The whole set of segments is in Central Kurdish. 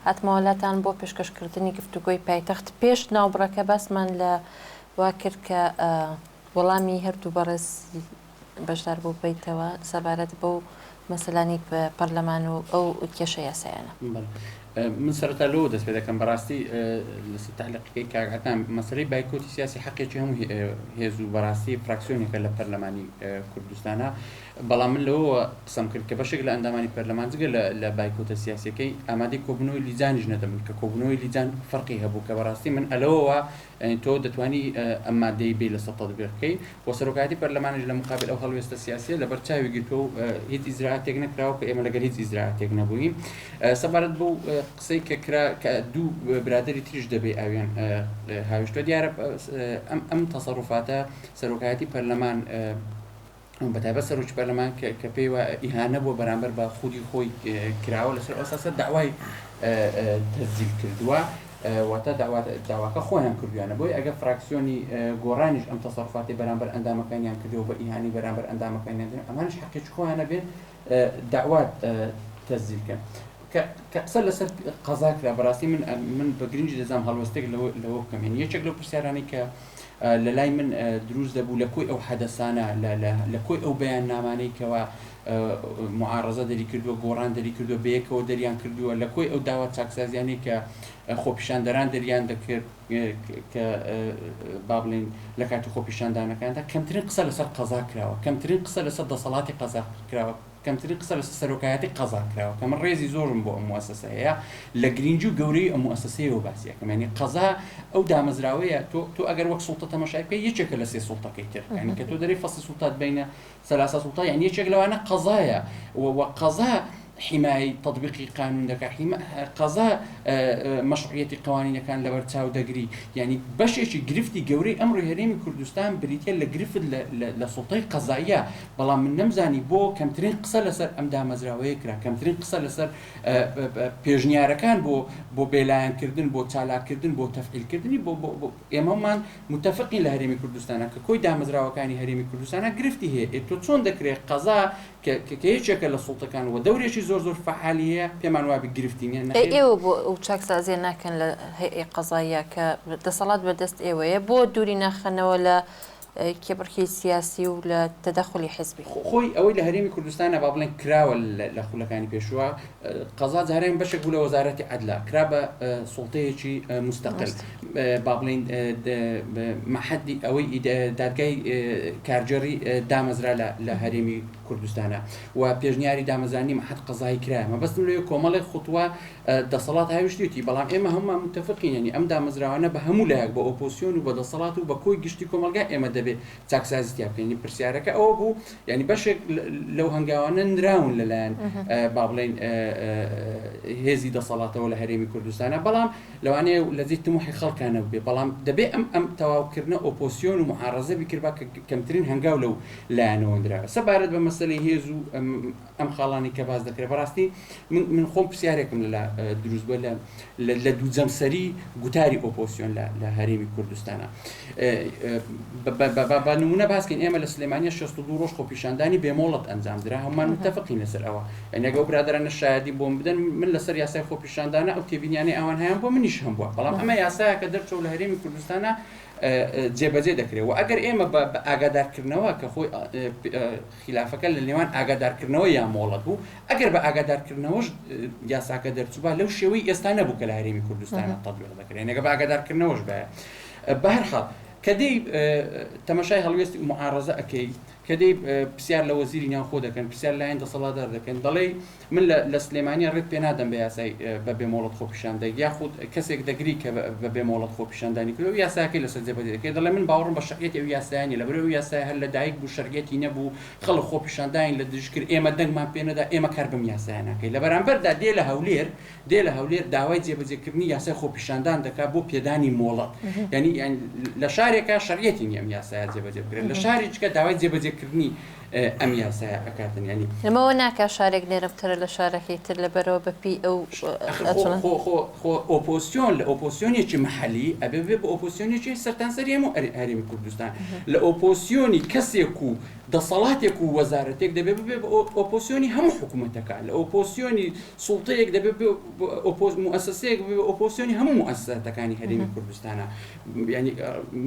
هاتمەوەلاتان بۆ پێشکەشکردنی گفتوگۆی پایتەخت پێش ناوبڕەکە باسمان لە وا کرد کە وەڵامی هەردوو بەڕێز بەشدار بۆ بیتەوە سەبارەت بەو مەسەلانی پەرلەمان و ئەو کێشە یاسایانە. من سەرەتا لەوە دەست پێ دەکەم بەڕاستی لەسەر تعلیقەکەی کاکاتان مەسەلەی بایکۆتی سیاسی حەقێکی هەموو هێز و بەڕاستی فراکسیۆنێکە لە پەرلەمانی کوردستانە، بەڵام من لەوە قسەم کرد کە بەشێک لە ئەندامانی پەرلەمان جگە لە بایکۆتە سیاسیەکەی ئامادەی کۆبوونەوەی لیجانیش نەدەبن کە کۆبوونەوەی لیجان فەرقی هەبوو کە بەڕاستی من ئەلەوەوە تۆ دەتوانی ئەم مادەی بێ لەسەر تەطبیق بکەی و سەرۆکایەتی پەرلەمانیش لە مقابل ئەو هەڵوێستە سیاسیە لەبەر چاوی گرتووە و هیچ ئیجراعاتێک نەکراوە کە ئێمە لەگەڵ هیچ ئیجراعاتێک نەبووین. سەبارەت بەو قسەی کە کرا کە دوو برادری تریش دەبێ ئاویان هاویشتوە دیارە ئەم تەسەڕوفاتە سەرۆکایەتی پەرلەمان بەتایبەت سەرۆکی پەرلەمان کە پێی وە ئیهانە بۆ بەرامبەر بە خودی خۆی کراوە لەسەر ئەساسە داوای تەسجیل کردووە واتە داواکە خۆیان کردویانە بۆی ئەگە فراکسیۆنی گۆڕانیش ئەم تەسەڕوفاتی بەرامبەر ئەندامەکانیان کردەوە بە ئیهانی بەرامبەر ئەندامەکانیان ئەمانش حەقێکی خۆیانە بێت داوات تەسجیلکەن. کە قسە لەسەر قەزا کرا بەڕاستی من بە گرنگی دەزانم هەڵوەستێک لەوە بکەم یەکێک لەو پرسیارانی کە لە لای من دروست دەبوو لە کۆی ئەو حەدەسانە لە کۆی ئەو بەیان نامانەی کەەوە معارەزە دەری کردووە گۆڕان دەری کردووە بەیەکەوە دەریان کردووە لە کۆی ئەو داوا چاکسازیانی کە خۆپیشاندەران دەریان دەکرد کە با بڵێن لە کاتی خۆپیشاندانەکاندا کەمترین قسە لەسەر قەزا کراوە، کەمترین قسە لەسەر دەسەڵاتی قەزا کراوە، کەمترین قسە لەسەر سەرۆکایەتی قەزا کراوە کە من ڕێزی زۆرم بۆ ئەم موەسسە هەیە لە گرنگی و گەورەی ئەم موەسسەیەوە باسیەکەم. یعنی قەزا ئەو دامەزراوەیە تۆ ئەگەر وەک سوڵتە تەماشای بکەی یەکێکە لە سێ سوڵتەکەی تر، یعنی کە تۆ دەری فەسڵ سوڵتات بینە سەلاسە سوڵتە یعنی یەکێک لەوانە قەزایە و قەزا حماية تطبيق قانون دكا قضاء مشروعية قوانين كان لبرتاو دغري يعني باش يجي جرفتي جوري امر هريمي كردستان بريتيا لجرف لسلطه قضائيه بلا من نمزاني بو كمترين قصه لسر امدا مزراوي كرا كمترين قصه لسر بيجنيار كان بو بيلان كردن بو تالا كردن بو تفعيل كردن بو امام متفقين لهريمي كردستان كوي دا مزراو كان هريمي كردستان جرفتي هي تو تون دكري قضاء كيشكل للسلطه كان ودوري زور فعالية بما نوع بجرفتين يعني إيه وشخص زينا كان هي قضايا كتصلات بدست إيه بو دورينا خنا ولا كبركي سياسي ولا تدخل حزبي خوي أول هريمي كردستان بابلين كرا ولا لخولا كاني بيشوا قضاء زهرين باش يقول وزارة عدل كرا سلطة شيء مستقل بابلين ما حد أوي دادجاي كارجري دامزرا لهريمي كردستان وبيجنياري دامزاني ما حد قضاء كرا ما بس نقول كمال خطوة دصلات هاي وشتيتي بلام إما هم متفقين يعني أم دامزرا أنا بهمولاك بأوبوسيون وبدصلات وبكوي جشتي كمال جا إما دبي تاكسازتي يعني برسيارك أو بو يعني باش لو هنجاوانا نراون للان بابلين هذه دصلات ولا هريمي كردستان بلام لو أنا لزيت طموحي خلق أنا بلام دبي أم تواكرنا أوبوسيون ومعارضة بكربا كمترين هنجاو لو لا أنا وندرا سبارد بمسألة هيزو أم خالاني كباز ذكر براستي من خوم برسياركم لا دروز ولا لدوزم سري قتاري أوبوسيون لا هريمي كردستان بنمونه بس كن إعمال السليمانية شخص دوروش خوبيشانداني بمولت أنزام درا هم متفقين لسر أوا يعني أجو برادرنا الشهادي بوم بدن من لسر ياسا خوبيشاندانا أو تبين يعني أوان هاي بوم منيش هم بوا بلام أما ياسا كدر شو لهريمي كردستانا جێبەجێ دەکرێت و ئەگەر ئێمە بە ئاگادارکردنەوە کە خۆی خلافەکە لە نێوان ئاگادارکردنەوە یا مۆڵەت بوو ئەگەر بە ئاگادارکردنەوەش یاساکە دەرچووبا لەو شێوەی ئێستا نەبوو کە لە هەرێمی کوردستانە تەطبیق دەکرێت نەگە بە ئاگادارکردنەوەش بە هەر حاڵ کەدەی تەماشای هەڵوێستی معارەزە ئەکەی کەدەی پرسیار لە وەزیری ناوخۆ دەکەن پرسیار لایەن دەسەڵاتدار دەکەن دەڵێ من لە سلێمانیە ڕێت پێ نادەم بە یاسای بە بێمۆڵەت خۆپیشاندەی یاخود کەسێک دەگری کە بە بێمۆڵەت خۆپیشاندانی کردو یاساکەی لەسەر جێبەجێ دەکەی دەڵێ من باوەڕم بە شەریعەتی ئەو یاسایانی لەبەر ئەو یاسای هەر لە دایک بوو شەریعەتی نەبوو خەڵک خۆپیشاندانی لە دژ کرد ئێمە دەنگمان پێ نەدا ئێمە کار بەم یاسایە ناکەی لە بەرامبەردا دێ لە هەولێر داوای جێبەجێکردنی یاسای خۆپیشاندان دەکات بۆ پێدانی مۆڵەت یعنی لە شارێکە شەریعەتی نیە ئەم یاسایە جێبەجێ بکرێت لە شارێکە داوای جێبەجێکردنی ئەم یاسایە ئەکاتن ینی لەمەوە ناکە شارێک نێرمترە لە شارەکەی تر لەبەرەوە بەپی ئەو ئۆپۆسیۆن لە ئۆپۆسیۆنێکی محەلی ئەبێ بێ بە ئۆپۆسیۆنێکی سەرتانسەری هەموو هەرێمی کوردستان لە ئۆپۆسیۆنی کەسێک و دەسەڵاتێک و وەزارەتێک دەبێت ببێ ئۆپۆسیۆنی هەموو حکوومەتەکان لە ئۆپۆسیۆنی سوڵتەیەک دەبێت مؤسسەیەک ئۆپۆسیۆنی هەموو مؤسسەتەکانی هەرێمی کوردستانە ینی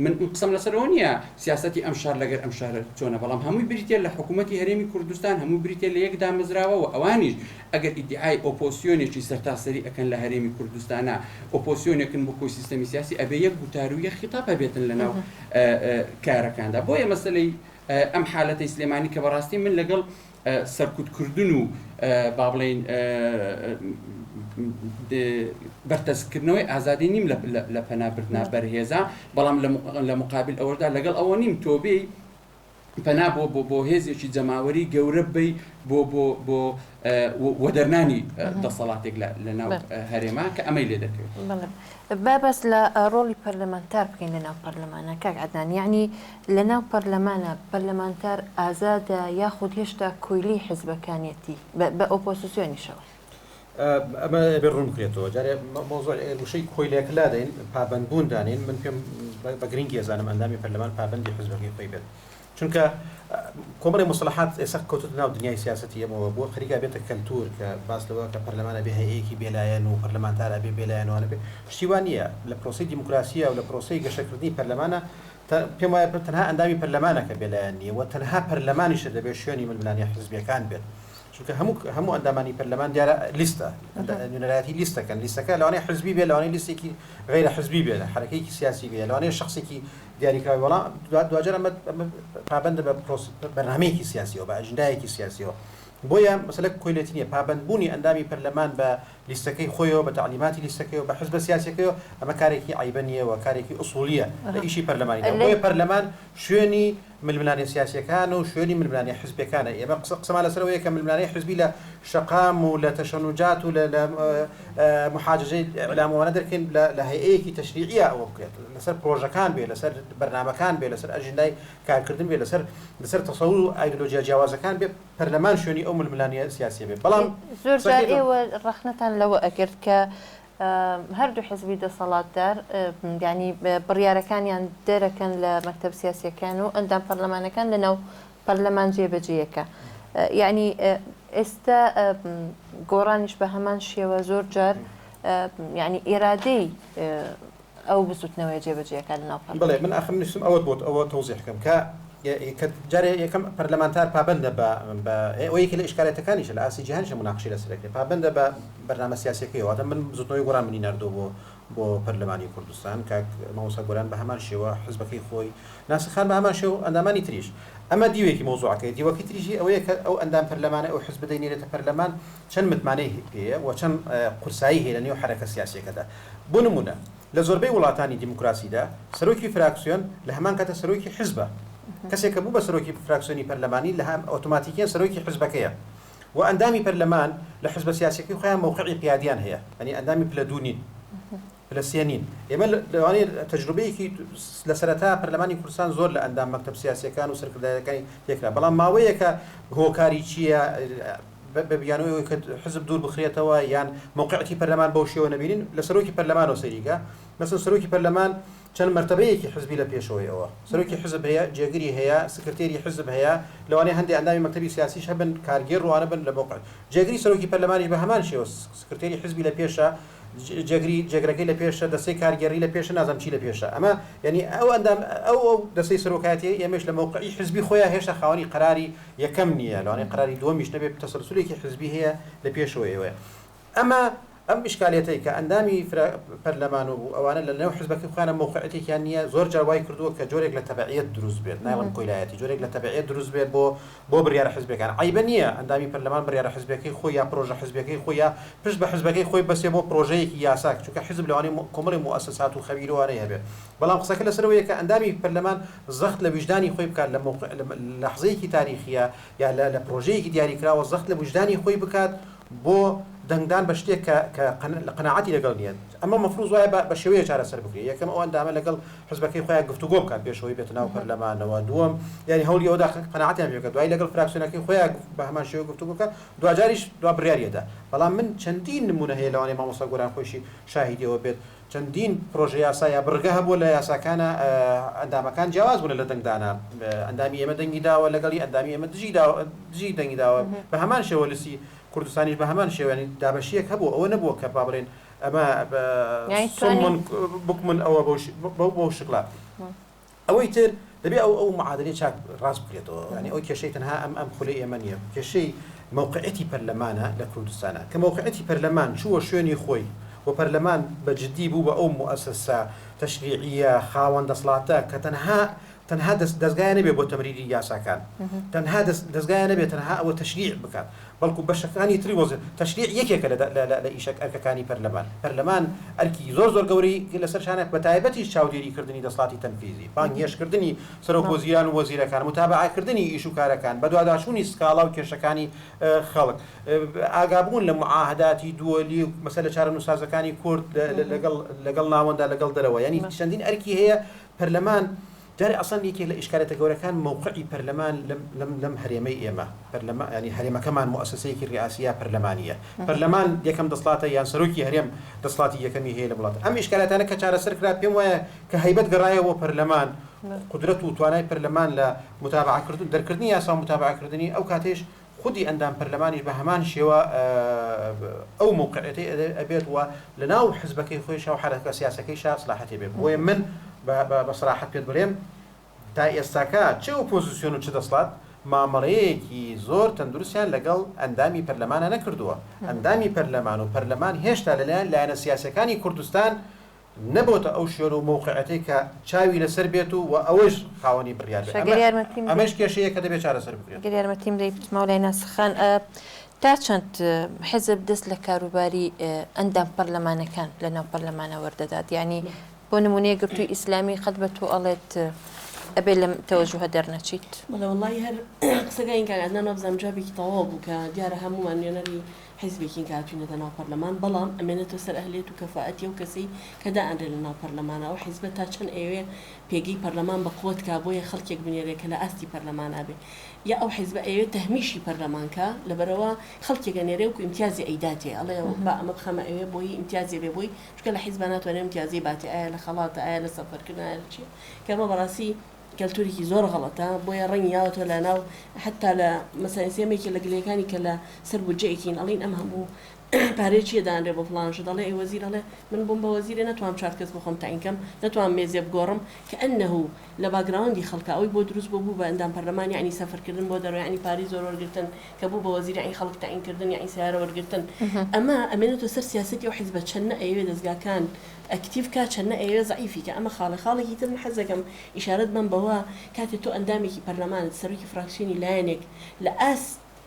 من قسەم لەسەرەوە نییە سیاسەتی ئەم شار لەگەر ئەم شارە چۆنە بەڵام هەمووی بریتە لە حکوومەتی هەرێمی کوردستان هەموو بریتە لە یەک دامەزراوەوە ئەوانیش ئەگەر ئیدعای ئۆپۆسیۆنێکی سەرتاسەری ئەکەن لە هەرێمی کوردستانە ئۆپۆسیۆنێکن بۆ کۆی سیستەمی سیاسی ئەبێ یەک گوتار و یەک خیتاب هەبێتن لەناو کارەکاندا بۆیە مەسەلەی ئەم حالەتەی سلێمانی کە بەڕاستی من لەگەڵ سەرکوتکردن و با بڵێن بەرتەسکردنەوەی ئازادی نیم لە پەنابردنا بەرهێزا بەڵام لە مقابل ئەوەدا لەگەڵ ئەوە نیم تۆبێ پەنا بۆ هێزێکی جەماوەری گەورە بی بۆ وەدەرنانی دەسەڵاتێک لە ناو هەرێما کە ئەمەی لێ دەکەوێت. بابەس لە ڕۆڵی پەرلەمانتار بکەین لە ناو پەرلەمانە کاک عەدنان یعنی لە ناو پەرلەمانە پەرلەمانتار ئازادە یاخود هێشتا کۆیلی حیزبەکانیەتی بە ئۆپۆزیسیۆنیشەوە ئەمە بێڕوون بکرێتەوە جارێ مۆزۆ وشەی کۆیلێک لا دەین پابەندبوون دانین من پێم بە گرنگی ئێزانم ئەندامی پەرلەمان پابەندی حیزبەکەی خۆی بێت چونکە کۆمەڵی مصطلحات ئێستا کەوتوتە ناو دنیای سیاسەتی ئەمەوە بۆ خەریکا بێتە کەلتور کە باس لەوە کە پەرلەمانە بێ هەیەیەکی بێلایەن و پەرلەمانتارە بێ بێلایەنوانە بێ شتیوان نییە لە پرۆسی دیموکراسیە و لە پرۆسی گەشەکردنی پەرلەمانە پێم وایە تەنها ئەندامی پەرلەمانە کە بێلایەن نییە و تەنها پەرلەمانیشە دەبێت شوێنی ململانی حیزبیەکان بێت چونکە هەموو ئەندامانی پەرلەمان دیارە لیستە نوێنەرایەتی لیستەکەن لیستەکە لەوانەیە حزبی بێ لەوانەیە لیستێکی غیرە حزبی بێت حرەکەیەکی سیاسی بێ لەوانەیە شخصێکی دیاریکراوی وەڵام دوجار ئەمە پابەندە بە بەرنامەیەکی سیاسیەوە بە ئەجندایەکی سیاسیەوە بۆیە مەسەلە کۆیلەتی نییە پابەندبوونی ئەندامی پەرلەمان بە لیستەکەی خۆیەوە بە تعلیماتی لیستەکەیەوە بە حزب سیاسیەکەیەوە ئەمە کارێکی عیبە نیە و کارێکی ئوسوڵیە لە ئیشی پەرلەمانیدا بۆیە پەرلەمان شوێنی ململانی سیاسیەکان و شوێنی ململانی حزبەکانە ئێمە قسەمان لەسەرەوەیە کە ململانی حزبی لە شەقام و لە تەشەنوجات و لە محاججەی ئەعلامەوانە دەرکەین لە هەیئەیەکی تەشریعیە ئەوە بکرێت لەسەر پرۆژەکان بێ لەسەر بەرنامەکان بێ لەسەر ئەژندای کارکردن بێ لەسەر تەسەوور و ئایدۆلۆژیا جیاوازەکان بێ پەرلەمان شوێنی ئەو ململانیە سیاسی بێ بەڵام زۆر جار ئێوە ڕەخنەتان لەوە ئەگرت کە هەردوو حزبی دەسەڵاتدار ینی بڕیارەکانیان دەرەکەن لە مەکتەب سیاسیەکان و ئەندام پەرلەمانەکان لەناو پەرلەمان جێبەجێیەکە یعنی ئێستا گۆڕانیش بە هەمان شێوە زۆر جار ینی ئێرادەی ئەو بزوتنەوەی جێبەجێەکان لەناو پەرلەمان. بڵێ من ئاخر نووسم ئەوە بۆت ئەوە تەوزیح بکەم کە جارێ یەکەم پەرلەمانتار پابەندە بە ئەوەیەکی لە ئیشکالەتەکانیش لە ئاسی جیهانیش مناقشەی لەسەرەکرێت پابەندە بە بەرنامە سیاسیەکەیەوە من زوتنەوەی گۆڕان منی نردووە بۆ پەرلەمانی کوردستان کاک مامۆستا گۆران بە هەمان شێوە حزبەکەی خۆی ناسخان بە هەمان شێوە ئەندامانی تریش ئەمە دیوێکی مۆزوعەکەی دیوەکی تریژی ئەوەیە کە ئەو ئەندام پەرلەمانە ئەو حزب دەینێرێتە پەرلەمان چەند متمانەی پێیە و چەند قورسایی هەیە لە نێو حرەکە سیاسیەکەدا بۆ نمونە لە زۆربەی وڵاتانی دیموکراسیدا سەرۆکی فراکسیۆن لە هەمان کاتە سەرۆکی حزبە کەسێک کە بوو بە سەرۆکی فراکسیۆنی پەرلەمانی لە هەم ئۆتۆماتیکیان سەرۆکی حزبەکەیە و ئەندامی پەرلەمان لە حزب سیاسیەکەی خۆیان موقعی قیادیان هەیە ئەنی ئەندامی پلەدونین پلەسیێنین ئێمە لەوانەیە تەجروبەیەکی لە سەرەتا پەرلەمانی کوردستان زۆر لە ئەندام مەکتەب سیاسیەکان و سەرکردایەکانی تێکرا بەڵام ماوەیە کە هۆکاری چییە بە بیانەوەی کە حزب دوور بخرێتەوە یان موقعەتی پەرلەمان بەو شێوە نەبینین لە سەرۆکی پەرلەمانەوە سەریگە مەسەن سەرۆکی پەرلەمان چەند مرتبەیەکی حزبی لە پێشەوەیەوە سەرۆکی حزب هەیە جێگیری هەیە سکرتێری حزب هەیە لەوانەیە هەندێک ئەندامی مەکتەبی سیاسیش هەبن کارگێر ڕوانە بن لە موقع جێگیری سەرۆکی پەرلەمانی بە هەمان شێوە سکرتێری حزبی لە پێشە جێگرەکەی لە پێشە دەستەی کارگەری لە پێشە نازانم چی لە پێشە ئەمە یعنی ئەو ئەندام ئەو دەستەی سەرۆکایەتی ئێمەش لە موقعی حزبی خۆیان هێشتا خاوەنی قەراری یەکەم نییە لەوانەیە قەراری دووەمیش نەبێت تەسەلسولێکی حزبی هەیە لە پێشەوەیەوە ئەم ئیشکالێتەی کە ئەندامی پەرلەمان و ئەوانە لە نێو حزبەکەی خۆیانە موقعەتێکیان نییە زۆر جار وای کردووە کە جۆرێک لە تەبعیەت دروست بێت ناوەن کۆیلایەتی جۆرێک لە تەبعیەت دروست بێت بۆ بڕیارە حزبەکان عیبە نییە ئەندامی پەرلەمان بڕیارە حزبەکەی خۆی یا پرۆژە حزبەکەی خۆی یا پشت بە حزبەکەی خۆی بەسێ بۆ پرۆژەیەکی یاساک چونکە حزب لەوانەیە کۆمەڵی موسسات و خەبیرەوانەی هەبێت بەڵام قسەکە لەسەرەوەیە کە ئەندامی پەرلەمان زەخت لە وجدانی خۆی بکات لە لەحظەیەکی تاریخیە یا لە پرۆژەیەکی دیاریکراوە زەخت لە وجدانی خۆی بکات بۆ دەنگدان بە شتێک کە قەناعەتی لەگەڵ نیە ئەمە مەفروض وایە بە شێوەیە چارەسەر بکرێت یەکەم ئەو ئەندامە لەگەڵ حزبەکەی خۆیان گفتوگۆ بکات پێشەوەی بێتە ناو پەرلەمانەوە دووەم یعنی هەوڵی ئەودا قەناعەتیان پێ بکات دوای لەگەڵ فراکسیۆنەکەی خۆیان بە هەمان شێوە گفتوگۆ بکات دوجاریش دوا بڕیاریەدا بەڵام من چەندین نمونە هەیە لەوانەیە مامۆستا گۆران خۆشی شاهیدیەوە بێت چەندین پرۆژه یاسا یا بڕگە هەبووە لە یاساکانە ئەندامەکان جیاواز بوون لە دەنگدانە ئەندامی ئێمە دەنگی داوە لەگەڵی ئەندامی ئێمە دژی دەنگی داوە بە هەمان شێوە لسی کوردستانیش بە هەمان شێوەنی دابەشیەک هەبوو ئەوە نەبووە کە با بڵێن ئەمە سڵمن بکمن ئەوە بەو شکڵە ئەوەی تر دەبێت ئەو معادلەی چاک ڕاست بکرێتەوە ینی ئەو کێشەی تەنها ئەم خولەی ئێمە نییە کێشەی موقعەتی پەرلەمانە لە کوردستانە کە موقعەتی پەرلەمان چووە شوێنی خۆی و پەرلەمان بەجددی بوو بە ئەو مؤسسە تەشریعیە خاوەن دەسڵاتە کە تەنها دەستگایە نەبێت بۆ تەمریری یاساکان تەنها دەستگایە نەبێت تەنها ئەوە تەشریع بکات بەڵکو بەشەکانی تری وەزن تەشریع یەکێکە لە ئیشەک ئەرکەکانی پەرلەمان ئەرکی زۆر گەورەی لەسەر شانێک بە تایبەتی چاودێریکردنی دەسڵاتی تەنفیزی بانگێشکردنی سەرۆک وەزیران و وەزیرەکان متابعەکردنی ئیش و کارەکان بە دوواداشوونی سکاڵا و کێشەکانی خەڵک ئاگابوون لە معاهداتی دووەلی مەسەلە چارەنووسازەکانی کورد لەگەڵ ناوەندا لەگەڵ دەرەوە ینی چەندین ئەرکی هەیە پەرلەمان جاري أصلاً يكي لإشكالات جورا كان موقعي برلمان لم هريمي إما برلمان يعني هريمة كمان مؤسسية الرئاسية برلمانية برلمان يكم دصلاته يعني سروكي هريم دصلاتي يكمي هي لبلاط أم إشكالات أنا كشارة سركلا بيم وكهيبة جراية وبرلمان قدرته وتواناي برلمان لمتابعة كردن دركردني يا سام متابعة كردني أو كاتيش خدي عندهم برلماني بهمان شوا أو موقعتي أبيت ولناو حزبك خويش أو حركة سياسية كيشا صلاحتي بيم ومن بصراحة بيد بريم تا ئێستاکە چه ئۆپۆزیسیۆن و چ دەسڵات مامەڵەیەکی زۆر تەندروستیان لەگەڵ ئەندامی پەرلەمانە نەکردووە ئەندامی پەرلەمان و پەرلەمان هێشتا لەلایەن لایەنە سیاسەکانی کوردستان نەبووتە ئەو شێوە و موقعەتەی کە چاوی لەسەر بێت و ئەوەش خاوەنی بڕیار ئەمەش کێشەیە کە دەبێت چارەسەر بکرێت یارمەتیم دەیت ماولای ناسخان تا چەند حزب دەست لە کاروباری ئەندام پەرلەمانەکان لە ناو پەرلەمانە وەردەدات یعنی بۆ نمونەیە گرتووی ئیسلامی خەت بە تۆ ئەڵێت ئەبێ لەم تەوەجوهە دەرنەچیت وڵی هەر قسەگەین کاگەنا نەبزانام جوابێکی تەواو بوو کە دیارە هەمووان نوێنەری حیزبێکی کاتوینەتە ناو پەرلەمان بەڵام ئەمێنێتە سەر ئەهلیەت و کەفاەتی و کەسی کە دائەنرێت لە ناو پەرلەمانە ئەو حیزبە تا چەند ئێوێ پێگەی پەرلەمان بە قووت کا بۆیە خەڵکێک بنێرێت کە لە ئاستی پەرلەمان ئابێ یا ئەو حیزبە ئەوێت تەهمیشی پەرلەمانکە لەبەرەوە خەڵکێکە نێرێ و ئیمتیازی ئەیداتێ ئەڵێ با ئەمە بخەمە ئەوێ بۆی ئیمتیازی بێ بۆی چکە لە حیزبە ناتوانێت ئیمتیازی باتێ ئایا لە خەڵاتە ئایا لە سەفەرکردن ئایا لە چی کەمە بەڕاستی کەلتوریکی زۆر غەڵەتە بۆیە ڕەنگی یاوەتە لە ناو حتا لە مەسایسێمێکی لە گلەکانی کە لە سەر بودجەیەکین ئەڵین ئەم هەموو پارێکی دانرێ بۆ فڵانش دەڵێ ئەی وەزیر ئەڵێ من بۆم بە وەزیرە نەتوانم چوار کەس بخۆم تاینکەم نەتوانم مێزێ بگۆڕم کە ئەنەهو لە باگراوەندی خەڵکە ئەوی بۆ دروست بوو بە ئەندام پەرلەمانی ینی سەفەرکردن بۆ دەرەوە ینی پاری زۆر وەرگرتن کە بوو بە وەزیر ینی خەڵک تاینکردن ینی سیارە وەرگرتن ئەمە ئەمێنێتەوە سەر سیاسەتی و حیزبە چەندە ئەوێ دەستگاکان ئەکتیف کا چەندە ئەوێ زەعیفی کە ئەمە خاڵێکی تر حەزەکەم ئیشارەت بم بەوە کاتێک تۆ ئەندامێکی پەرلەمانت سەرۆکی فراکسیۆنی لایەنێک لە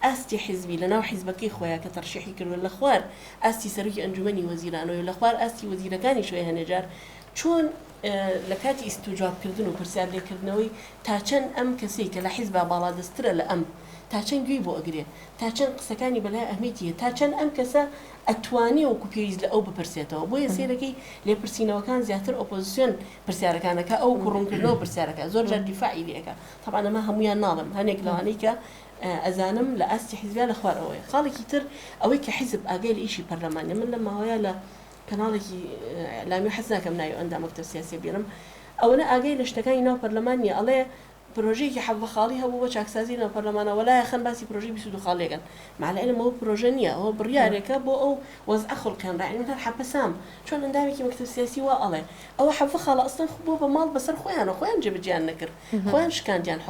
ئاستی حیزبی لە ناو حیزبەکەی خۆیان کە تەرشیحی کردووە لە خوار ئاستی سەرۆکی ئەنجومەنی وەزیرانەوە لە خوار ئاستی وەزیرەکانی شوێ هەنێجار چۆن لە کاتی ئیستوجابکردن و پرسیار لێکردنەوەی تا چەند ئەم کەسەی کە لە حیزبە باڵا دەسترە لە ئەم تا چەند گوێی بۆ ئەگرێ تا چەند قسەکانی بەلای ئەهمیەتیە تا چەند ئەم کەسە ئەتوانی وەکو پێویست لە ئەو بپرسێتەوە بۆیە سێرەکەی لێپرسینەوەکان زیاتر ئۆپۆزیسیۆن پرسیارەکانەکە ئەو کوڕونکردنەوە پرسیارەکە زۆر جار دیفاعی لێەکە طبعا ئەمە هەمویان ناڵم هەنێک لەوانەی کە ئەزانم لە ئاستی حیزبیا لە خوارەوەی خاڵێکی تر ئەوەی کە حیزب ئاگای لە ئیشی پەرلەمانە من لە ماوەیە لە کەناڵێکی لامی حەز ناکەم ناوی ئەندام مەکتەب سیاسی بێنم ئەوەنە ئاگای لە شتەکانی ناو پەرلەمانیە ئەڵێ پرۆژەیەکی حەڤە خاڵی هەبوو بە چاکسازی ناو پەرلەمانە وەلایە خەن باسی پرۆژەی 22 خاڵێکن معناەوە ئەوە پرۆژە نییە ئەوە بڕیارێکە بۆ ئەو وەزع خەڵکان ڕای من هەر حەپەسام چۆن ئەندامێکی مەکتەب سیاسی وا ئەڵێ ئەوە حەڤە خاڵە ئەستن بۆ بە ماڵ بەسەر خۆیان جێبەجیان نەکرد خۆیان شکاندیان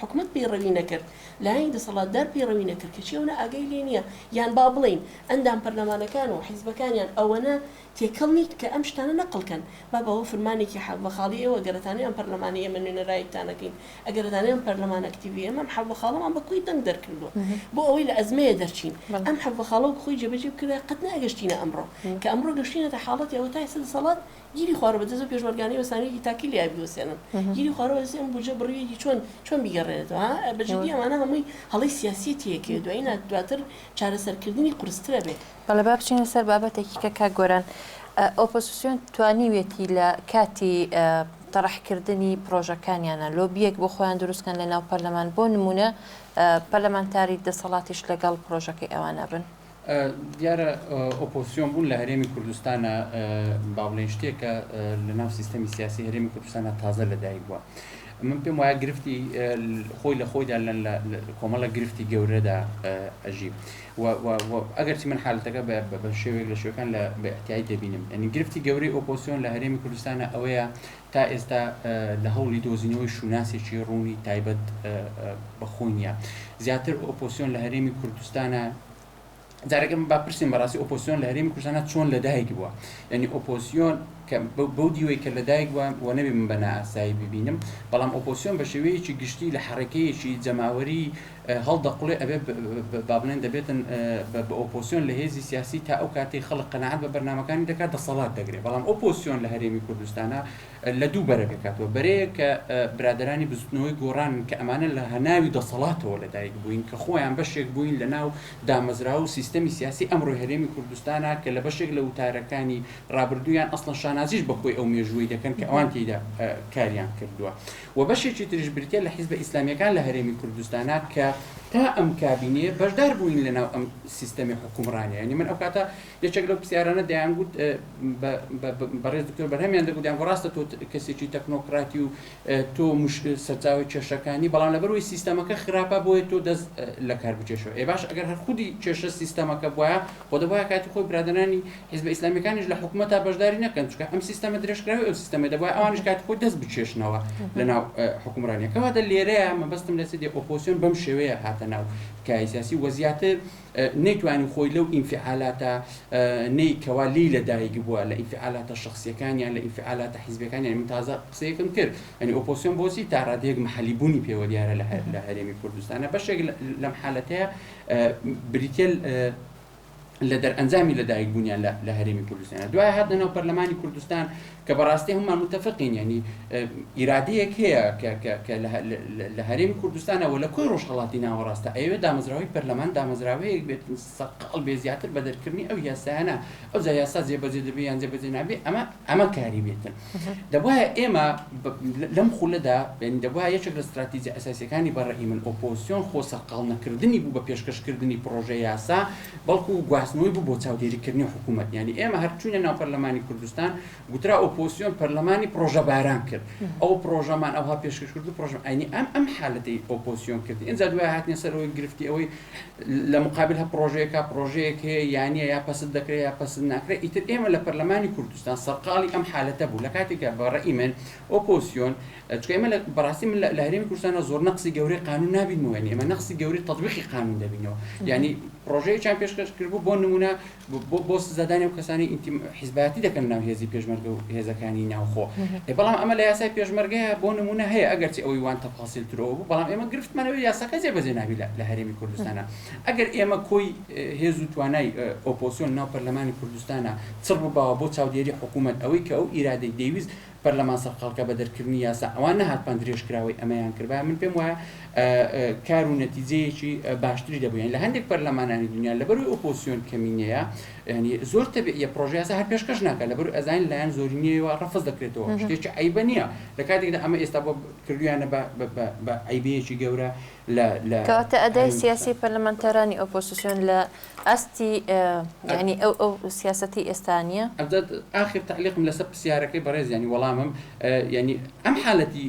حکومت پێڕەوی نەکرد لایەنی دەسەڵاتدار پێڕەوی نەکرد کە چیەوە ئاگەی لێ نییە یان با بڵین ئەندام پەرلەمانەکان و حیزبەکانیان ئەوەنە تێکەڵ نیت کە ئەم شتانە نەقڵکەن با بەەوە فرمانێکی حەڤە خاڵی ئێوە گەرەتانەی ئەم پەرلەمانی ئێمە نوێنەرایتانەکەین ئەگەرەتانەی ئەم پەرلەمان ئەکتیڤی ئەمە ئەم حەڤە خاڵەمان بەکوی دەنگ دەرکردووە بۆ ئەوەی لە ئەزمەیە دەرچین ئەم حەڤە خاڵە و خۆی جێبەجێ بکردە قەت ناگەشتینە ئەمڕۆ کە ئەمڕۆ گەشتینەتە حاڵەتی ئەوە تا ئێستا دەسەڵات گیری خوارەوە بەدەست و پێشوەرگانەی وەسانەیەکی تاکی لێ بیوەسێنن گیری خوارەوە ئەم بودجە بڕویەکی چۆن گەڕێتەوە بەجددی ئەمانە هەمووی هەڵی سیاسیەتیەکێ دوایینە دواتر چارەسەرکردنی قورسترە بێت. بەڵێ با بچینە سەر بابەتێکی کە کا گۆران ئۆپۆزیسیۆن توانیوێتی لە کاتی تەڕەحکردنی پرۆژەکانیانە لۆبیەک بۆ خۆیان دروستکەن لە ناو پەرلەمان بۆ نمونە پەرلەمانتاری دەسەڵاتیش لەگەڵ پرۆژەکەی ئەوانە بن. دیارە ئۆپۆزیسیۆن بوون لە هەرێمی کوردستانە با بڵێن شتێکە لە ناو سیستەمی سیاسی هەرێمی کوردستانە تازە لەدایک بووە. من پێم وایە گرفتی خۆی لە خۆیدا لە کۆمەڵە گرفتی گەورەدا ئەژی ئەگەرچی من حالەتەکە بە شێوێک لە شوێکان لە بەحتیایی دەبینم ئەنی گرفتی گەورەی ئۆپۆزیسیۆن لە هەرێمی کوردستانە ئەوەیە تا ئێستا لە هەوڵی دۆزینەوەی شوناسێکی ڕوونی تایبەت بەخۆی نییە. زیاتر ئۆپۆزیسیۆن لە هەرێمی کوردستانە جارێکم با پرسیم بەڕاستی ئۆپۆزیسیۆن لە هەرێمی کوردستانە چۆن لەدایک بووە، یعنی ئۆپۆزیسیۆن بەو دیوەی کە لەدایک بووە و نەبێ من بە نائاسایی ببینم، بەڵام ئۆپۆزیسیۆن بە شێوەیەکی گشتی لە حرەکەیەکی جەماوەری هەڵدەقڵێ ئەبێ با بڵێن دەبێتن بە ئۆپۆزیسیۆن لە هێزی سیاسی تا ئەو کاتەی خەڵک قەناعەت بە بەرنامەکانی دەکات دەسەڵات دەگرێت. بەڵام ئۆپۆزیسیۆن لە هەرێمی کوردستانە لە دوو بەرە بکاتەوە، بەرەیە کە برادرانی بزوتنەوەی گۆڕان کە ئەمانە لە هەناوی دەسەڵاتەوە لەدایک بووین کە خۆیان بەشێک بووین لە ناو دامەزرا و سیستەمی سیاسی ئەمڕۆی هەرێمی کوردستانە کە لە بەشێک لە وتارەکانی ڕابردوویان ئەسڵەن شانازیش بەخۆی ئەو مێژووی دەکەن کە ئەوان تێیدا کاریان کردووە. و بەشێکی تریش بریتە لە حیزبە ئیسلامیەکان لە هەرێمی کوردستانە کە تا ئەم کابینەیە بەشدار بووین لە ناو ئەم سیستەمی حکومڕانیە. یعنی من ئەو کاتە یەکێک لەو پرسیارانە دەیانگوت بەڕێز دکتۆر بەرهەمیان دەگوتیان ڕاستە تۆ کەسێکی تەکنۆکراتی و تۆ سەرچاوی کێشەکانی، بەڵام لەبەرەوەی سیستەمەکە خراپە بۆیە تۆ دەست لە کار بچێشەوە. ئێ باش ئەگەر هەر خودی کێشە سیستەمەکە بووە بۆ دەبووە کاتی خۆی برادرانی حیزبە ئیسلامیەکانیش لە حکومەتا بەشداری نەکەن، چونکە ئەم سیستەمە درێژکراوی ئەو سیستەمە دەبووە ئەوانش کاتی خۆی دەست بچێشنەوە لە ناو حکومڕانیەکە. واتە لێرەیە مەبەستم لە سێدی ئۆپۆزیسیۆن بەم شێوەیە هاتە ناو کای سیاسی و زیاتر نەیتوانی خۆی لەو ئینفعالاتە نەیکەوا لی لەدایک بووە لە ئینفعالاتە شخصیەکانیان لە ئینفعالاتە حیزبەکانیان. من تازە قسەیەکم کرد، یعنی ئۆپۆزیسیۆن بۆچی تا ڕادەیەک مەحەلی بوونی پێوە دیارە لە هەرێمی کوردستانە بەشێک لەم حالەتەیە بریتێل لە دەرئەنجامی لەدایک بوونیان لە هەرێمی کوردستانە. دوای هات لەناو پەرلەمانی کوردستان کە بەڕاستی هەمومان متفقین، یعنی ئیرادەیەک هەیە کە لە هەرێمی کوردستانەوە لە کۆی ڕۆژهەڵاتی ناوەڕاستە ئەوێ دامەزراوی پەرلەمان دامەزراوەیەک بێت سەرقاڵ بێ زیاتر بە دەرکردنی ئەو یاسایانە ئەو جا یاسا جێبەجێ دەبێ یان جێبەجێ نابێ ئەمە کاری بێتن. دەبوایە ئێمە لەم خولەدا دەبوایە یەکێک لە استراتیژی ئەساسیەکانی بەڕێی من ئۆپۆزیسیۆن خۆ سەرقاڵ نەکردنی بوو بە پێشکەشکردنی پرۆژە یاسا، بەڵکو گواستنەوەی بوو بۆ چاودێریکردنی حکوومەت. یعنی ئێمە هەر چوونە ناو پەرلەمانی کوردستان گوترا ئۆپۆزیسیۆن پەرلەمانی پرۆژە باران کرد، ئەو پرۆژەمان ئەوها پێشکەش کرد و پرۆژە ئەینی ئەم حالەتەی ئۆپۆزیسیۆن کردی. ئینجا دوای هاتنە سەرەوەی گرفتی ئەوەی لە مقابل هە پرۆژەیەک هەیە یانە یا پەسەند دەکرێت یا پەسەند ناکرێت. ئیتر ئێمە لە پەرلەمانی کوردستان سەرقاڵی ئەم حالەتە بوو لە کاتێکە بەڕێی من ئۆپۆزیسیۆن چکە ئێمە بەڕاستی من لە هەرێمی کوردستانە زۆر نەقسی گەورەی قانون نابینەوە، ئێمە نەقسی گەورەی تەطبیقی قانون دەبینەوە. یعنی پرۆژەیەکیان پێشکەش کردبوو بۆ نمونە بۆ سزادانی و کەسانی حیزبەتی دەکەن ناو هێزی پێشمەرگە و هێزەکانی ناوخۆ. بەڵام ئەمە لە یاسای پێشمەرگەیە بۆ نمونە هەیە ئەگەرچی ئەوەی وان تەفاسیلترەوە بوو، بەڵام ئێمە گرفتمانەوەی یاساکە جێبەجێ نابی لە هەرێمی کوردستانە. ئەگەر ئێمە کۆی هێز و توانای ئۆپۆزیسیۆن ناو پەرلەمانی کوردستانە چڕ بووباوە بۆ چاودێری حکوومەت ئەوەی کە ئەو ئیرادەی دەیویست پەرلەمان سەرقاڵکە بە دەرکردنی یاسا ئەوان نەهاتپان درێژکراوەی ئەمەیان کردبا. من پێم وایە کار و نەتیجەیەکی باشتری دەبووین لە هەندێک پەرلەمانانی دنیا لەبەروی ئۆپۆزیسیۆن کەمینەیە، ینی زۆر یە پرۆژە یاسا هەر پێشکەش ناکات لەبەر ئەزانین لایەن زۆرینەوە ڕەفز دەکرێتەوە، شتێکی عیبە نییە. لە کاتێکدا ئەمە ئێستا بۆ کردویانە بە عیبەیەکی گەورە کەواتە ئەدای سیاسی پەرلەمانتەرانی ئۆپۆزیسیۆن لە ئەستی ینی ئەو سیاسەتی ئێستانیە. ئاخر تعلیقم لەسەر پرسیارەکەی بەڕێز ینی وەڵامم ینی ئەم حالەتی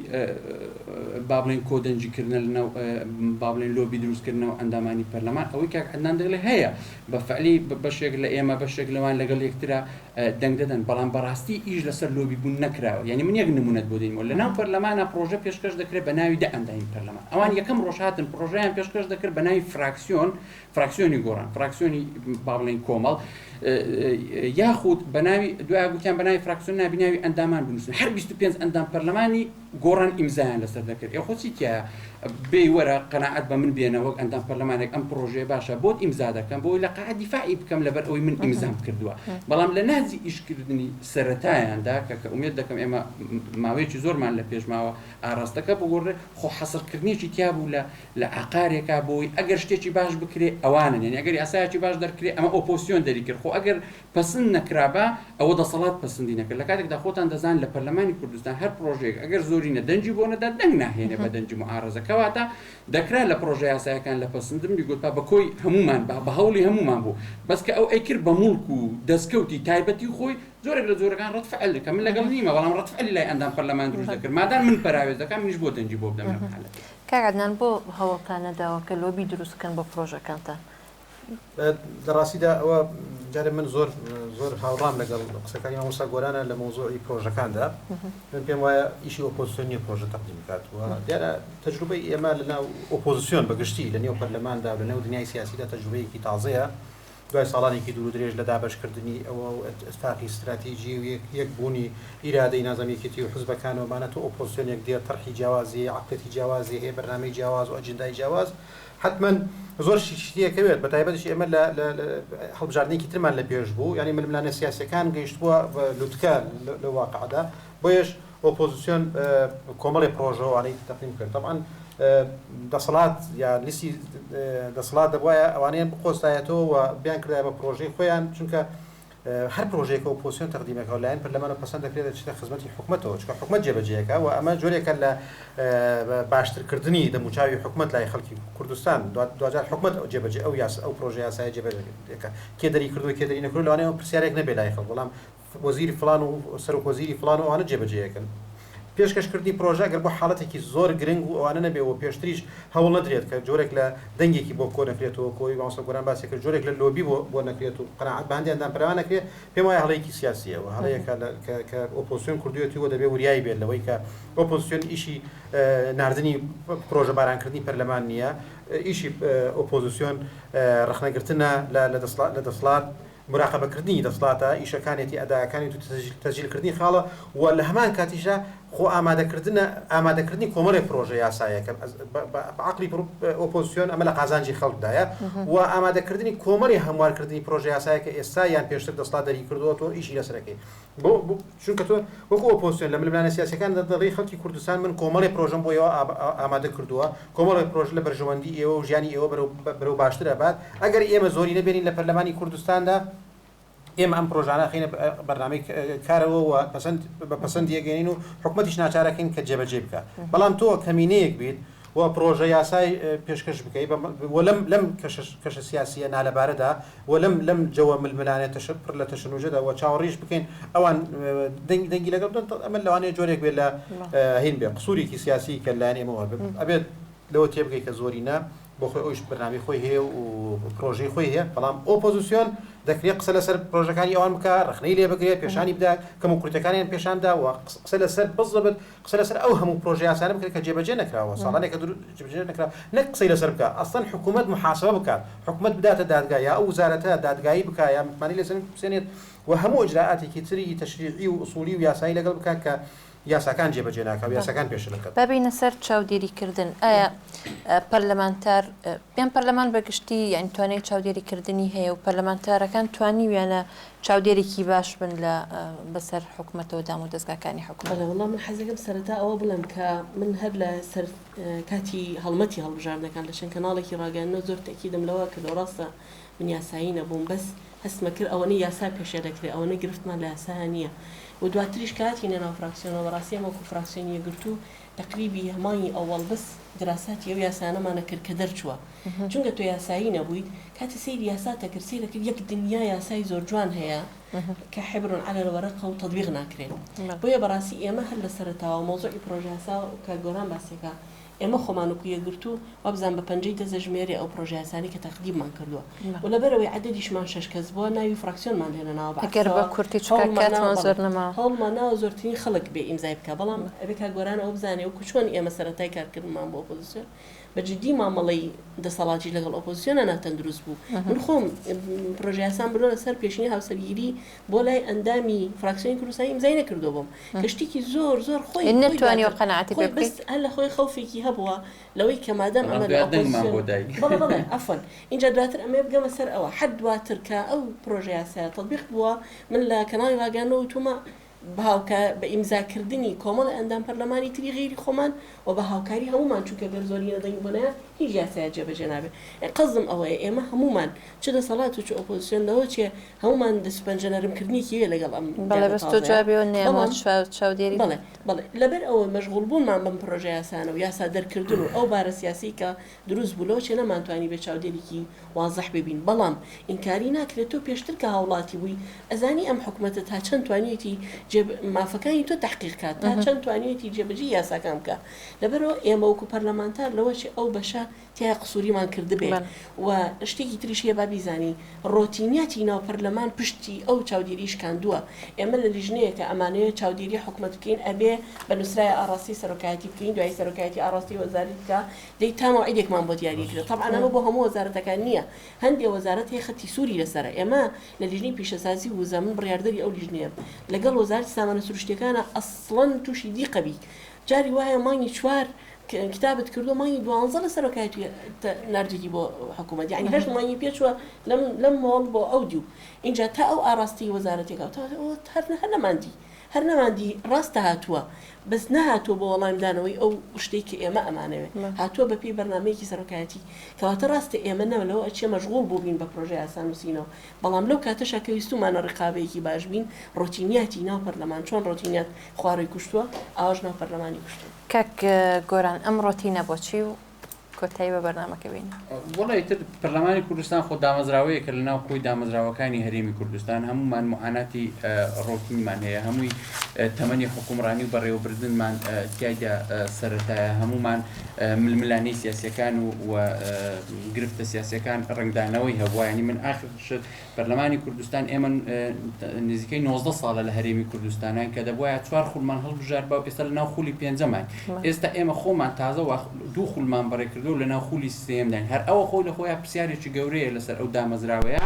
با بڵێن کۆدەنجیکردنە لەناو با بڵێن لۆبی دروستکردنەوە ئەندامانی پەرلەمان ئەوەی کاک عەدنان دەڵێ هەیە بە فعلی بەشێک لە ئێمە بەشێک لەوان لەگەڵ یەکترا دەنگ دەدەن، بەڵام بەڕاستی ئیش لەسەر لۆبی بوون نەکراوە. یعنی من یەک نمونەت بۆ دەینەوە لە ناو پەرلەمانە پرۆژە پێشکەش دەکرێت بە ناوی دە ئەندامی پەرلەمان، ئەوان یەکەم ڕۆژ هاتن پرۆژەیان پێشکەش دەکرد بە ناوی فراکسیۆنی گۆڕان، فراکسیۆنی با بڵێن کۆمەڵ، یاخود بە ناوی دوای گوتیان بە ناوی فراکسیۆن نابی ناوی ئەندامان بنووسن. هەر 25 ئەندام پەرلەمانی گۆڕان ئیمزایان لەسەر دەکرد. خۆچی تایە بێ وەرە قەناعەت بە من بێنە وەک ئەندام پەرلەمانێک ئەم پرۆژەیە باشە بۆت ئیمزا دەکەم بۆی لە قاعە دیفاعی بکەم لەبەر ئەوەی من ئیمزام کردووە. بەڵام لە نهج حەزی ئیشکردنی سەرەتایاندا کە ئومێد دەکەم ئێمە ماوەیەکی زۆرمان لە پێشماوە ئاراستەکە بگۆڕێ خۆ حەسرکردنیی تیا بوو لە عقارێکا بۆی ئەگەر شتێکی باش بکرێ ئەوانن یعنی ئەگەر یاسایەکی باش دەرکرێ ئەمە ئۆپۆزیسیۆن دەری کرد خۆ ئەگەر پەسەند نەکرابە ئەوە دەسەڵات پەسەندی نەکرد لە کاتێکدا خۆتان دەزان لە پەرلەمانی کوردستان هەر پرۆژێک ئەگەر زۆرینە دەنجی بۆ نەدا دەنگ ناهێنێ بە دەنجی معارەزەکەواتە دەکرا لە پرۆژە یاسایەکان لە پەسەندم بیگوتپا بەکۆی هەمومان بە هەوڵی هەمومان بوو بەس کە ئەو ئەیکرد بە موڵک و دەستکەوتی تایبەتی خۆی زۆرێک لە زۆرەکان ڕەتفعل دەکەم من لەگەڵ نیمە بەڵام ڕەتفعلی لای ئەندام پەرلەمان دروست دەکرد مادام من پەراوێز دەکەم منیش بۆ دەنجی بۆ بدەم لەم حالەتە کاک عەدنان بۆ هەوڵتانەداوە کە لۆبی دروستکەن بۆ پرۆژەکانتان لە ڕاستیدا ئەوە جارێ من زۆر هاوڕام لەگەڵ قسەکانی مامۆستا گۆرانە لە مۆزوعی پرۆژەکاندا من پێم وایە ئیشی ئۆپۆزیسیۆنی پرۆژە تەقدیم بکاتوە دیارە تەجروبەی ئێمە لەناو ئۆپۆزیسیۆن بەگشتی لە نێو پەرلەماندا و لە نێو دنیای سیاسیدا تەجروبەیەکی تازەیە دوای ساڵانێکی دوور و درێژ لە دابەشکردنی ئەوە ئەتفاقی استراتیژی و یەکبوونی ئیرادەی نازەمیەتی و حزبەکانەوەمانە تۆ ئۆپۆزیسیۆنێک دێت تەرحی جیاوازی عقدەتی جیاوازی هەیە بەرنامەی جیاواز و ئەجندای جیاواز حتما زۆر شتێکەوێت بە تایبەتیش ئێمە لە هەڵبژاردنێکی ترمان لە پێش بوو ینی ململانە سیاسەکان گەیشتووە لوتکە لە واقعدا بۆیش ئۆپۆزیسیۆن کۆمەڵی پرۆژەوانەی تەقدیم کرد طبعاً دەسەڵات یا لیستی دەسەڵات دەبوایە ئەوانەیان بخۆستایەتەوە و بیان کردای بە پرۆژەی خۆیان چونکە هەر پرۆژێک ئۆپۆزیسیۆن تەقدیمەکە لایەن پەرلەمانە پەسەند دەکرێت دەچێتە خزمەتی حکومەتەوە چونکە حکومەت جێبەجێیەکە و ئەمە جۆرێکە لە باشترکردنی دەموچاوی حکومەت لای خەڵکی کوردستان دوجار حکومەت جێبەجێ ئەو پرۆژە یاسایە جێبەجێەکە کێ دەری کردو کێ دەری نەکردو لەوانەیە پرسیارێک نەبێ لای خەڵک بەڵام وەزیری فلان و سەرۆکوەزیری فلان و ئەوانە جێبەجێیەکەن پێشکەشکردنی پرۆژە گەر بۆ حاڵەتێکی زۆر گرنگ و ئەوانە نەبێەوە پێشتریش هەوڵ نەدرێت کە جۆرێک لە دەنگێکی بۆ کۆ نەکرێتەوە کۆی مامۆستا گۆران باسی کرد جۆرێک لە لۆبی بۆ نەکرێت و قەناعەت بە هەندێکدان پەرەوان نەکرێت پێم وایە هەڵەیەکی سیاسیەوە هەڵەیەکە کە ئۆپۆزیسیۆن کردوێتیەوە دەبێ وریایی بێت لەوەی کە ئۆپۆزیسیۆن ئیشی ناردنی پرۆژە بارانکردنی پەرلەمان نییە ئیشی ئۆپۆزیسیۆن ڕخنەگرتنە لە دەسەڵات مراقبەکردنی دەسەڵاتە ئیشەکانێتی ئەداەکانی تو تەجیلکردنی خاڵە و لە هەمان کاتیشە خۆ ئامادەکردنی کۆمەڵێک پرۆژە یاسایەکە عقلی ئۆپۆزیسیۆن ئەمە لە قازانجی خەڵکدایە و ئامادەکردنی کۆمەڵی هەموارکردنی پرۆژە یاسایەکە ئێستا یان پێشتر دەسەڵات دەری کردووە تۆ ئیشی لەسەرەکەی چونکە تۆ وەکو ئۆپۆزیسیۆن لە ململانە سیاسەکان دەڵێ خەڵکی کوردستان من کۆمەڵی پرۆژەم بۆ ئێوە ئامادە کردووە کۆمەڵی پرۆژە لە بەرژەوەندی ئێوە و ژیانی ئێوە بەرەو باشترە بات ئەگەر ئێمە زۆری نەبێنین لە پەرلەمانی کوردستاندا ئێمە ئەم پرۆژانە خینە بەرنامەی کارەوە و بە پەسەند یەگەین و حکومەتیش ناچارەکەین کە جێبەجێ بکە بەڵام تۆ کەمینەیەک بیت و پرۆژە یاسای پێشکەش بکەیت لەم کەشە سیاسیە نالەبارەدا و لەم جەوە ململانێت پڕ لە تەشنوژەدا و چاوەڕیش بکەین ئەوان دەنگی لەگەڵ ئەمە لەوانەیە جۆرێک بێت لە هین بێ قسوورێکی سیاسی کە لایەن ئێمەوە ئەبێت لەوە تێبگەی کە زۆرینە بۆ خۆی ئەوش بەرنامەی خۆی هەیە و پرۆژەی خۆی هەیە بەڵام ئۆپۆزیسیۆن دەکرێت قسە لەسەر پرۆژەکانی ئەوان بکە ڕخنەی لێ بگرێت پێشانی بدا کەم و کورتەکانیان پێشاندا و قسە لەسەر بزبت قسە لەسەر ئەو هەموو پرۆژە یاسانە بکرێت کە جێبەجێ نەکراوە ساڵانێکە جێبەجێ نەکراوە نەک قسەی لەسەر بکە ئەسڵەن حکوومەت محاسبە بکات حکوومەت بداتە دادگا یا ئەو وزارەتە دادگایی بکە یا متمانی لەسەر بسێنێت و هەموو ئجراعاتێکی تری تەشریعی و ئوسولی و یاسایی لەگەڵ بکات کە یاساکان جێبەجێ ناکات یاساکان پێش نەکات ببینە سەر چاودێریکردن ئایا پەرلەمانتار بیان پەرلەمان بەگشتی یان توانای چاودێریکردنی هەیە و پەرلەمانتارەکان توانی ویانە چاودێرێکی باش بن لە بەسەر حکوومەتەوە دام و دەستگاکانی حکوومەت وڵام من حەزەکەم سەرەتا ئەوە بڵێم کە من هەر لە سەر کاتی هەڵمەتی هەڵبژاردنەکان لە چەند کەناڵێکی ڕاگەاندنەوە زۆر تەکیدم لەوە کە لە ڕاستە من یاسایی نەبووم بەس هەستمە کرد ئەوەنەی یاسا پێشە دەکرێت ئەوەنە گرفتمان لە یاسا نییە و دواتریش کاتی نێناو فراکسیۆنەوە بەڕاستی ئەمەکو فراکسیۆنیە گرتو تقریبی هەمانی ئەوەڵ بەس دراساتی ئەو یاسانەمانە کرد کە دەرچووە چونکە تۆ یاسایی نەبوویت کاتی سەیری یاساتەکرد سەیرەکرد یەک دنیا یاسای زۆر جوان هەیە کە حبرون على الورقة و تطبیق ناکرێن بۆیە بەڕاستی ئێمە هەر لە سەرەتاوە مۆزوعی پرۆژە یاسا کە گۆران باسێکە ئێمە خۆمانوکو یەگرتو وابزان بە پەنجەی دەزەژمێری ئەو پرۆژە یاسانی کە تەقدیممان کردووە و لەبەرەوەی عەدەدیشمان 6 کەس بووە ناوی فراکسیۆنمان لێنەناوە ئەگەر بە کورتی چکاتمان زۆر نەما هەڵمان ناوە زۆرترین خەڵک بێ ئیمزای بکە بەڵام ئەبێ کا گۆران ئەو بزانێ و چۆن ئێمە سەرەتای کارکردمان بۆ ئۆپۆزیسیۆن بەجددی مامەڵی دەسەڵاتی لەگەڵ ئۆپۆزیسیۆنە ناتەندروست بوو من خۆم پرۆژیاسان برۆ لەسەر پێشنی هاوسەرگیری بۆ لای ئەندامی فراکسیۆنی کوردستانی ئیمزای نەکردو بۆم کەشتێکی زۆر زۆر خۆی نەتوانی و قەنەعەتی پێ بکەیت هەر لە خۆی خەوفێکی هەبووە لەوەی کە مادام ئەمە بەڵێ ئەفەن اینجا دواتر ئەمێ بگەمە سەر ئەوە حد دواتر کە ئەو پرۆژیاسە تەطبیق بووە من لە کەناڵی واگەانەوە تومە بە هاوکە بە ئیمزاکردنی کۆمەڵ ئەندام پەرلەمانی تری غیری خۆمان و بە هاوکاری هەمومان چونکە گەر زۆری نەدەنگ بۆنەیە هیچ یاسایە جێبەجێ نابێت قەزم ئەوەیە ئێمە هەمومان چ دەسەڵات و چ ئۆپۆزیسیۆنەوە چێ هەمومان دەسپەنجەنەرمکردنیکی هەیە لەگەڵ ئەم بەڵێ بەست تۆ جوابیەوە نێمە چاودێری بڵێ لەبەر ئەوە مەشغوڵ بوونمان بەم پرۆژە یاسانە و یاسا دەرکردن و ئەو بارە سیاسی کە دروست بوو چێ نەمانتوانی بێ چاودێریکی وازەح ببین بەڵام ئینکاری ناکرێت تۆ پێشتر کە هاوڵاتی بووی ئەزانی ئەم حکوومەتە تا چەند توانیەتی مافەکانی تۆ تحقیق کات تا چەند توانیەتی جێبەجێ یاساکان بکە لەبەرەوە ئێمە وەکو پەرلەمانتار لەوەشی ئەو بەشە تیا قسووریمان کردبێ و شتێکی تریشیە با بیزانی ڕۆتینیاتی ناو پەرلەمان پشتی ئەو چاودێریش کاندووە ئێمە لە لیژنەیە کە ئەمانەیە چاودێری حکوومەت بکەین ئەبێ بە نووسرای ئاڕاستی سەرۆکایەتی بکەین دوای سەرۆکایەتی ئاڕاستی وەزارەتی بکە دەی تا مەوعیدێکمان بۆ دیاریکرێت طبعا ئەمە بۆ هەموو وەزارەتەکان نییە هەندێک وەزارەت هەیە خەتی سووری لەسەرە ئێمە لە لیژنەی پیشەسازی و زەمن بڕیاردەری ئەو لیژنەیە لەگەڵ وەزارەتی سامانە سروشتیەکانە ئەسڵەن تووشی دیقەبی جاری وایە مانگی چوار کتابت کردو مانگی 12 لە سەرۆکایەتی نردویی بۆ حکوومەت یعنی هەشت مانگی پێچووە لەم ماڵ بۆ ئەودیو اینجا تا ئەو ئاراستی وەزارەتێکا هەر نەماندی ڕاستە هاتووە بەس نەهاتووە بۆ وەڵامدانەوەی ئەو شتێک کە ئێمە ئەمانەوێت هاتووە بەپی بەرنامەیەکی سەرۆکایەتی کەواتە ڕاستە ئێمە نەوەلەوە ئەچێ مەشغوڵ بووبین بە پرۆژە یاسا نووسینەوە بەڵام لەو کاتەشە کە ویستومانە ڕقابەیەکی باش بین ڕۆتینیاتی ناو پەرلەمان چۆن ڕۆتینیات خوارەوەی کوشتووە ئاواژ ناو پەرلەمانی کوشتووە کاک گۆران ئەم ڕۆتینە بۆچی و کۆتایی بە بەرنامەکە بین وڵی تر پەرلەمانی کوردستان خۆ دامەزراوەیە کە لەناو خۆی دامەزراوەکانی هەرێمی کوردستان هەمومان معاناتی ڕۆتینیمان هەیە هەمووی تەمەنی حکومڕانی و بەڕێوەبردنمان تیایدا سەرەتایە هەمومان ململانی سیاسیەکان و گرفتە سیاسیەکان ڕنگدانەوەی هەبووە ینی من ئاخر شت پەرلەمانی کوردستان ئێمە نزیکەی 19 ساڵە لە هەرێمی کوردستانان کە دەبووایە 4 خولمان هەڵبژار بە ئێستا لەناو خولی پێنجەمان ئێستا ئێمە خۆمان تازە دوو خولمان بەڕێکردو و لەناو خولی سێمدان هەر ئەوە خۆی لە خۆیان پرسیارێکی گەورەیە لەسەر ئەو دامەزراوەیە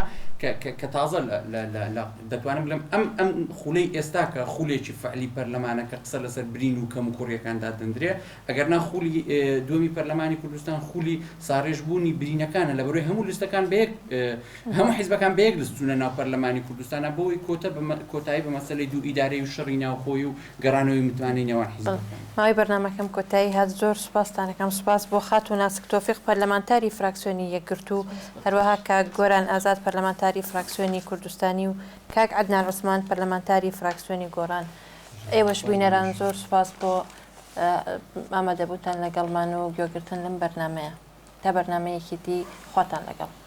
کە تازە دەتوانم بڵێم ئەم خولەی ئێستا کە خولێکی فعلی پەرلەمانە کە قسە لەسەر برین و کەم و کوڕیەکاندا دەندرێ ئەگەر نا خولی دومی پەرلەمانی کوردستان خولی ساڕێژبوونی برینەکانە لە بەرۆی هەموو لستەکان بەیەک هەموو حیزبەکان بەیەک لستونە ناو پەرلەمانی کوردستانە بۆی کۆتایی بە مەسەلەی دوو ئیدارەی و شەڕی ناوخۆی و گەڕانەوەی متوانەی نێوان حیزبەکان ماوەی بەرنامەکەم کۆتایی هات زۆر سوپاسدانەکەم سوپاس بۆ خات و ناسک تۆفیق پەرلەمانتاری فراکسیۆنی یەکگرت و هەروەها کاک گۆران ئازاد پەرلەمانتاری فراکسیۆنی کوردستانی و کاک عەدنان عوسمان پەرلەمانتاری فراکسیۆنی گۆران ئێوەش بوونەران زۆر سوپاس بۆ ئامادەبووتان لەگەڵمان و گوێگرتن لەم بەرنامەیە تا بەرنامەیەکی دی خواتان لەگەڵ